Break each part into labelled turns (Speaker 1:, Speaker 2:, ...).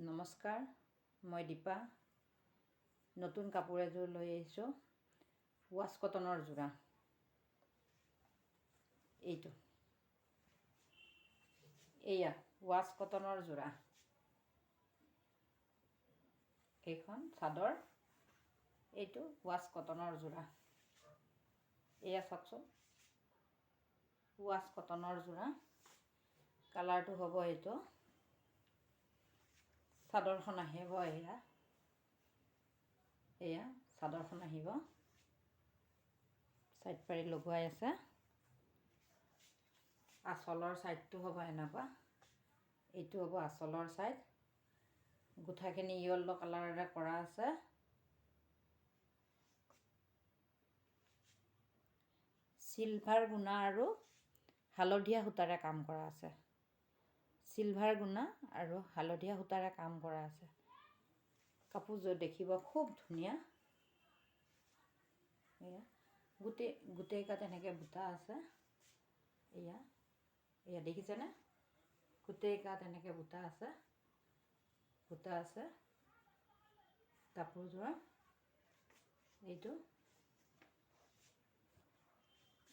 Speaker 1: নমস্কাৰ, মই দীপা। নতুন কাপোৰ এযোৰ লৈ আহিছোঁ, ৱাছ কটনৰ যোৰা। এইটো এয়া ৱাছ কটনৰ যোৰা। এইখন চাদৰ, এইটো ৱাছ কটনৰ যোৰা। এয়া চাওকচোন, ৱাছ কটনৰ যোৰা। কালাৰটো হ'ব এইটো। চাদৰখন আহিব এয়া চাদৰখন আহিব, চাইড পাৰি লগোৱাই আছে। আঁচলৰ ছাইডটো হ'ব এনেকুৱা, এইটো হ'ব আঁচলৰ ছাইড। গোঠাখিনি য়েল্লো কালাৰেৰে কৰা আছে। চিলভাৰ গুণা আৰু হালধীয়া সূতাৰে কাম কৰা আছে। চিলভাৰ গুণা আৰু হালধীয়া সূতাৰে কাম কৰা আছে। কাপোৰযোৰ দেখিব খুব ধুনীয়া। এয়া গোটেই গাত এনেকৈ বুটা আছে। এয়া দেখিছেনে? গোটেই গাত এনেকৈ বুটা আছে। কাপোৰযোৰৰ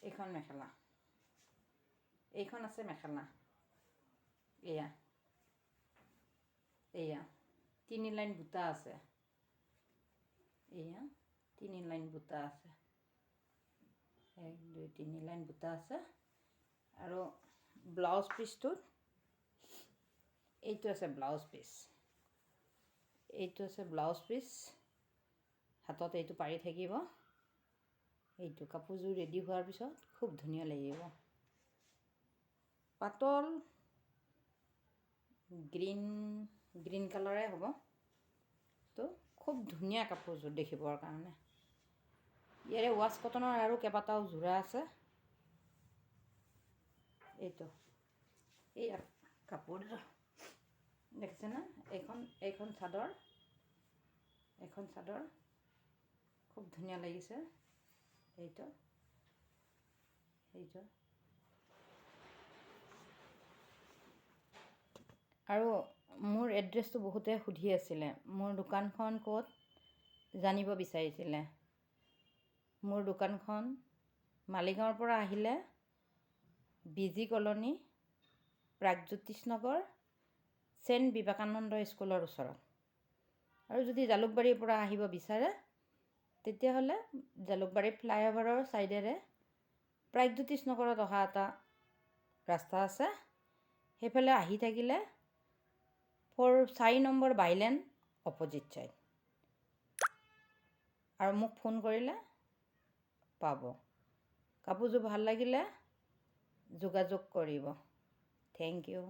Speaker 1: এইখন মেখেলা, এইখন আছে মেখেলা। এয়া 3 লাইন বুটা আছে। এয়া 3 লাইন বুটা আছে। 1 2 3 লাইন বুটা আছে। আৰু ব্লাউজ পিচটোত এইটো আছে ব্লাউজ পিচ। হাতত এইটো পাৰি থাকিব। এইটো কাপোৰযোৰ ৰেডি হোৱাৰ পিছত খুব ধুনীয়া লাগিব। পাতল গ্ৰীণ কালাৰে হ'ব। তো খুব ধুনীয়া কাপোৰযোৰ দেখিবৰ কাৰণে। ইয়াৰে ৱাছ কটনৰ আৰু কেইবাটাও যোৰা আছে। এইয়া কাপোৰযোৰ দেখিছেনে? এইখন চাদৰ, খুব ধুনীয়া লাগিছে। এইটো আৰু মোৰ এড্ৰেছটো বহুতে সুধি আছিলে, মোৰ দোকানখন ক'ত জানিব বিচাৰিছিলে। মোৰ দোকানখন মালিগাঁৱৰ পৰা আহিলে বিজি কলনী, প্ৰাগজ্যোতিষ নগৰ, চেণ্ট বিবেকানন্দ স্কুলৰ ওচৰত। আৰু যদি জালুকবাৰীৰ পৰা আহিব বিচাৰে তেতিয়াহ'লে জালুকবাৰী ফ্লাইঅভাৰৰ ছাইডেৰে প্ৰাগজ্যোতিষ নগৰত অহা এটা ৰাস্তা আছে। সেইফালে আহি থাকিলে 4 নম্বৰ বাইলেন অপজিট ছাইড। আৰু মোক ফোন কৰিলে পাব। কাপোৰযোৰ ভাল লাগিলে যোগাযোগ কৰিব। Thank U.